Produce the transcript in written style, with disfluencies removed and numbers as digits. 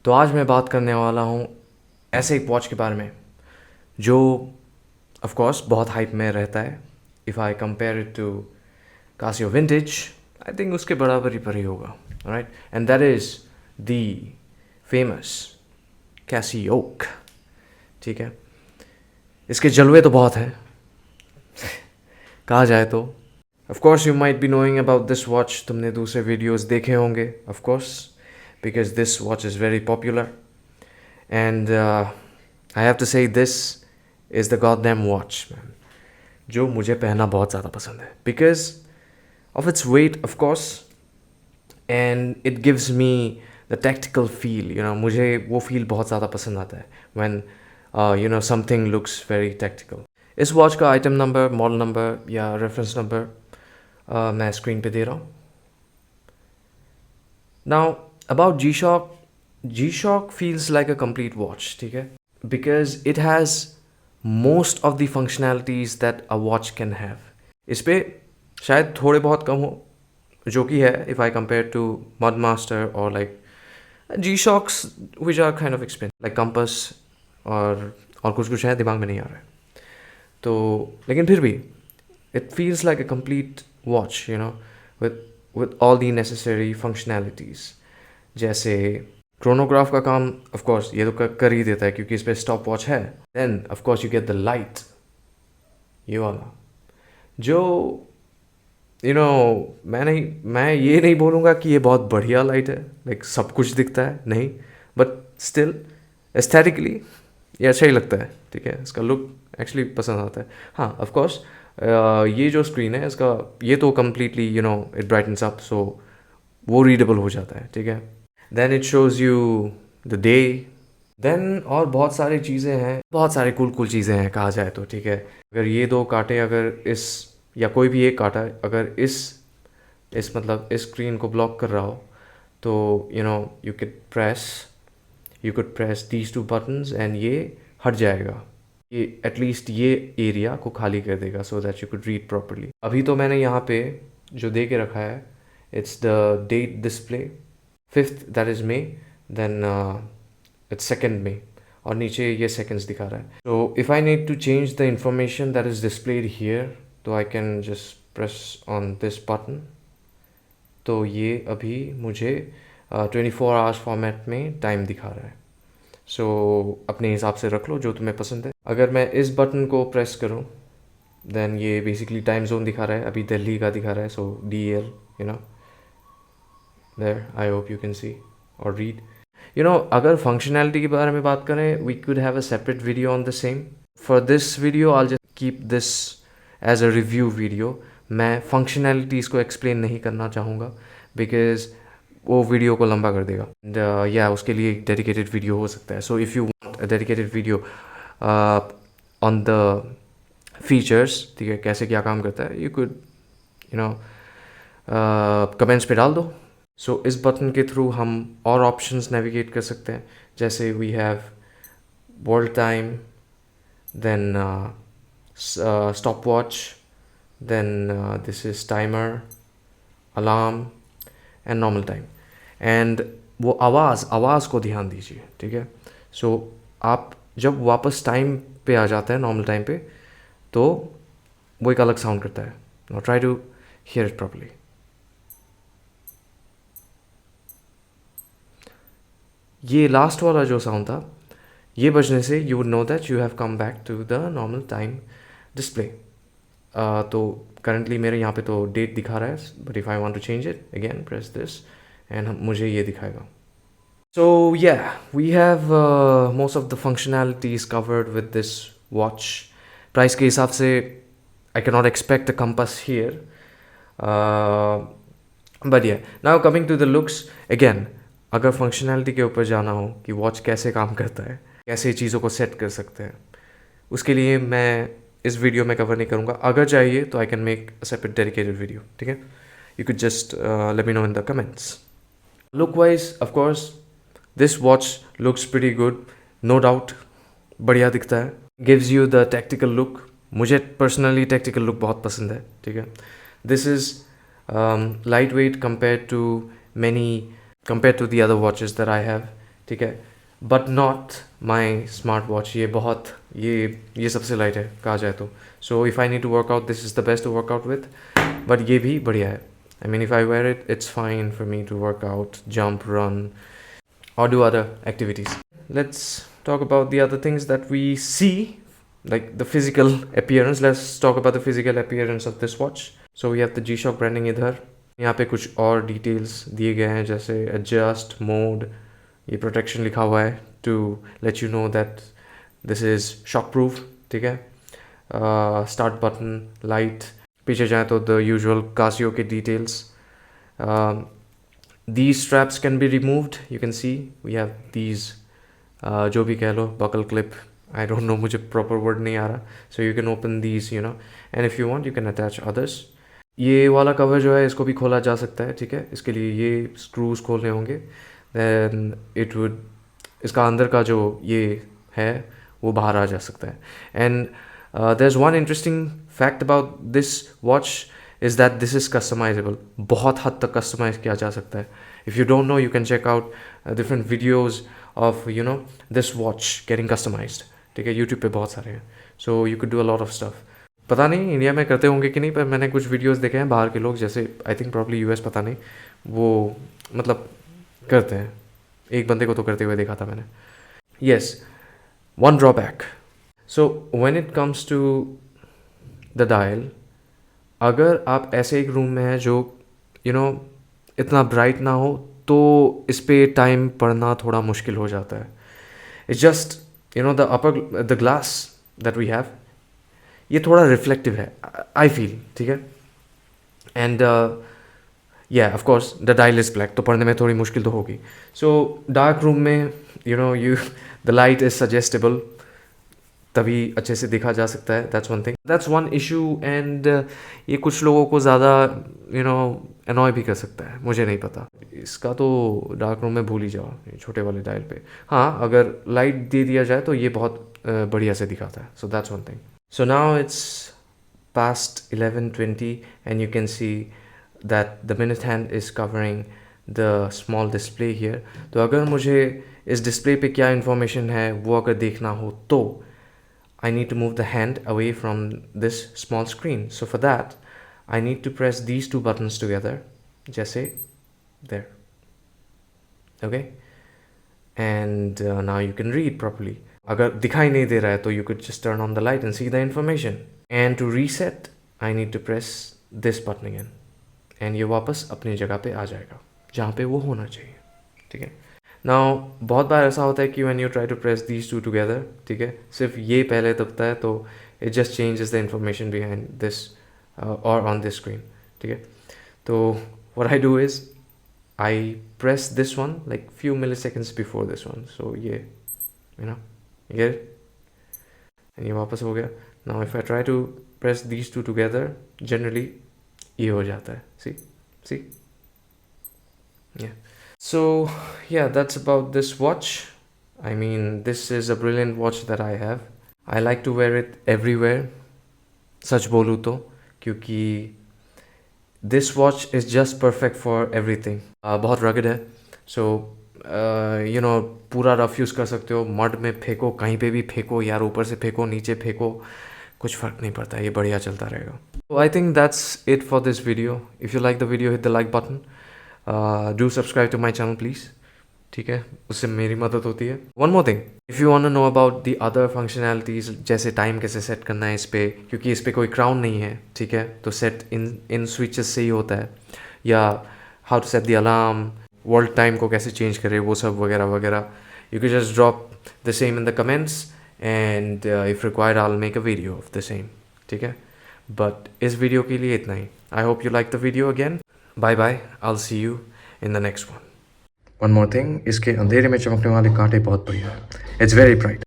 तो आज मैं बात करने वाला हूँ ऐसे एक वॉच के बारे में जो ऑफ कोर्स बहुत हाइप में रहता है. If I compare it to Casio vintage, I think उसके बराबर ही होगा, right. And that is the famous Casioak. ठीक है, इसके जलवे तो बहुत हैं कहा जाए तो. Of course you might be knowing about this watch. तुमने दूसरे वीडियोस देखे होंगे of course, because this watch is very popular. And I have to say this is the god damn watch man, जो मुझे पहनना बहुत ज़्यादा पसंद है because of its weight of course, and it gives me the tactical feel. You know, मुझे वो feel बहुत ज़्यादा पसंद आता है when you know something looks very tactical. इस वॉच का आइटम नंबर, मॉडल नंबर या रेफरेंस नंबर मैं स्क्रीन पे दे रहा हूँ. Now about G shock feels like a complete watch. ठीक है, because it has most of the functionalities that a watch can have. इस पे शायद थोड़े बहुत कम हो, जो कि है if I compare to mud master और like G shocks which are kind of expensive like compass और कुछ है दिमाग में नहीं आ रहा है. तो लेकिन फिर भी it feels like a complete watch, you know, with all the necessary functionalities. जैसे क्रोनोग्राफ का काम ऑफ कोर्स ये तो कर ही देता है क्योंकि इस पर स्टॉप वॉच है. Then of course you get the light, ये वाला जो यू नो मैं ये नहीं बोलूँगा कि ये बहुत बढ़िया लाइट है, लाइक सब कुछ दिखता है, नहीं, बट स्टिल एस्थेटिकली ये अच्छा ही लगता है. ठीक है, इसका लुक एक्चुअली पसंद आता है. हाँ ऑफ कोर्स ये जो स्क्रीन है इसका, ये तो completely you know it brightens up, so वो रीडेबल हो जाता है. ठीक है, then it shows you the day. Then और बहुत सारी चीज़ें हैं, बहुत सारी कूल चीज़ें हैं कहा जाए तो. ठीक है, अगर ये दो कांटे अगर इस या कोई भी एक कांटा अगर इस मतलब इस स्क्रीन को ब्लॉक कर रहा हो तो you know you could press these two buttons and ये हट जाएगा. ये एटलीस्ट ये एरिया को खाली कर देगा so that you could read properly. अभी तो मैंने यहाँ पे जो दे के रखा है, it's the date display 5th that is May, then it's 2nd May, और नीचे ये सेकेंड्स दिखा रहा है. तो if I need to change the information that is displayed here, तो I can just press on this button. तो ये अभी मुझे 24 आवर्स फॉर्मेट में टाइम दिखा रहा है. सो अपने हिसाब से रख लो जो तुम्हें पसंद है. अगर मैं इस बटन को प्रेस करूं देन ये बेसिकली टाइम जोन दिखा रहा है, अभी दिल्ली का दिखा रहा है, so DL, you know there. I hope you can see और रीड. यू नो, अगर फंक्शनैलिटी के बारे में बात करें, we could have a separate video on the same. For this video I just keep this as a review video. मैं functionalities को explain नहीं करना चाहूँगा बिकॉज वो वीडियो को लंबा कर देगा. एंड या उसके लिए एक डेडिकेटेड वीडियो हो सकता है. So if you want a dedicated video on the features, ठीक है, कैसे क्या काम करता है, you could you know comments पे डाल दो. सो इस बटन के थ्रू हम और ऑप्शंस नेविगेट कर सकते हैं, जैसे we have world time, then stopwatch, then this is timer, alarm and normal time. And वो आवाज़ को ध्यान दीजिए. ठीक है, सो आप जब वापस टाइम पे आ जाते हैं, नॉर्मल टाइम पे, तो वो एक अलग साउंड करता है. Now try to hear it properly. ये लास्ट वाला जो साउंड था, ये बजने से you would know that you have come back to the normal time display. तो करंटली मेरे यहाँ पे तो डेट दिखा रहा है, but if I want to change it again press this and मुझे ये दिखाएगा. So yeah, we have most of the functionalities covered with this watch. Price के हिसाब से I cannot expect a compass here. But yeah, now coming to the looks again. अगर functionality के ऊपर जाना हो कि watch कैसे काम करता है, कैसे चीज़ों को सेट कर सकते हैं, उसके लिए मैं इस वीडियो में कवर नहीं करूँगा. अगर चाहिए तो I can make a separate dedicated video. ठीक है, you could just let me know in the comments. Look wise, of course, this watch looks pretty good, no doubt. बढ़िया दिखता है, gives you the tactical look. मुझे personally tactical look बहुत पसंद है. ठीक है, this is lightweight compared to the other watches that I have. ठीक है, but not my smart watch. ये सबसे लाइट है कहा जाए तो। So if I need to workout, this is the best to workout with. But ये भी बढ़िया है। I mean, if I wear it, it's fine for me to work out, jump, run, or do other activities. Let's talk about the other things that we see, like the physical appearance. Let's talk about the physical appearance of this watch. So we have the G-Shock branding इधर। यहाँ पे कुछ और details दिए गए हैं, जैसे adjust mode, ये protection लिखा हुआ है to let you know that this is shock proof, ठीक है। Start button, light, पीछे जाए तो द यूजुअल कासियो के details. These straps can be removed, you can see we have these, जो भी कह लो, buckle clip, I don't know, मुझे प्रॉपर वर्ड नहीं आ रहा। So you can open these, you know, and if you want you can attach others. ये वाला कवर जो है इसको भी खोला जा सकता है, ठीक है। इसके लिए ये स्क्रूज खोलने होंगे, देन इट वुड, इसका अंदर का जो ये है वो बाहर आ जा सकता है। And there's one interesting fact about this watch is that this is customizable. बहुत हद तक कस्टमाइज किया जा सकता है। If you don't know, you can check out different videos of this watch getting customized. ठीक है, YouTube पे बहुत सारे हैं, so you could do a lot of stuff. पता नहीं इंडिया में करते होंगे कि नहीं, पर मैंने कुछ वीडियोस देखे हैं बाहर के लोग, जैसे आई थिंक प्रॉब्ली यूएस, पता नहीं, वो मतलब करते हैं। एक बंदे को तो करते हुए देखा था मैंने। Yes, one drawback. So when it comes to the dial, अगर आप ऐसे एक रूम में हैं जो इतना ब्राइट ना हो, तो इस पे टाइम पढ़ना थोड़ा मुश्किल हो जाता है। It's just the glass that we have, ये थोड़ा रिफ्लेक्टिव है, आई फील, ठीक है। And of course the dial is black, तो पढ़ने में थोड़ी मुश्किल तो होगी। सो डार्क रूम में द लाइट इज़ सजेस्टेबल, तभी अच्छे से देखा जा सकता है। That's one thing, that's one issue. And ये कुछ लोगों को ज़्यादा अनॉय भी कर सकता है, मुझे नहीं पता। इसका तो डार्क रूम में भूल ही जाओ, ये छोटे वाले डायल पे। हाँ, अगर लाइट दे दिया जाए तो ये बहुत बढ़िया से दिखाता है। So that's one thing. So now it's past 11:20 and you can see that the minute hand is covering the small display here. तो अगर मुझे इस डिस्प्ले पे क्या इन्फॉर्मेशन है वो अगर देखना हो, तो I need to move the hand away from this small screen. So for that, I need to press these two buttons together, जैसे there. Okay? And now you can read properly. अगर दिखाई नहीं दे रहा है तो you could just turn on the light and see the information. And to reset, I need to press this button again. And ये वापस अपनी जगह पे आ जाएगा, जहाँ पे वो होना चाहिए, ठीक है। नाउ बहुत बार ऐसा होता है कि when you try to press these two together, ठीक है, सिर्फ ये पहले दबता है, तो it just changes the information behind this और ऑन दिस स्क्रीन, ठीक है। तो what I do is I press this one like few milliseconds before this one, so ये ये ये वापस हो गया। Now if I try to press these two together, generally ये हो जाता है। सी yeah. So yeah, that's about this watch. I mean, this is a brilliant watch that I have. I like to wear it everywhere, सच बोलूँ तो, क्योंकि this watch is just perfect for everything. बहुत rugged है, so पूरा rough use कर सकते हो, mud में फेंको, कहीं पे भी फेंको यार, ऊपर से फेंको, नीचे फेंको, कुछ फ़र्क नहीं पड़ता, ये बढ़िया चलता रहेगा। So I think that's it for this video. If you like the video, hit the like button. Do subscribe to my channel please, ठीक है, उससे मेरी मदद होती है। One more thing, if you want to know about the other functionalities, जैसे time कैसे set करना है इस पर, क्योंकि इस पर कोई क्राउन नहीं है, ठीक है, तो सेट इन स्विचेस से ही होता है, या how to set the alarm, world time को कैसे चेंज करें, वो सब वगैरह वगैरह, you can just drop the same in the comments and if required I'll make a video of the same, ठीक है। But इस वीडियो के लिए इतना ही। I hope you like the video again. Bye bye, I'll see you in the next one. One more thing, इसके अंधेरे में चमकने वाले कांटे बहुत बढ़िया है, it's very bright.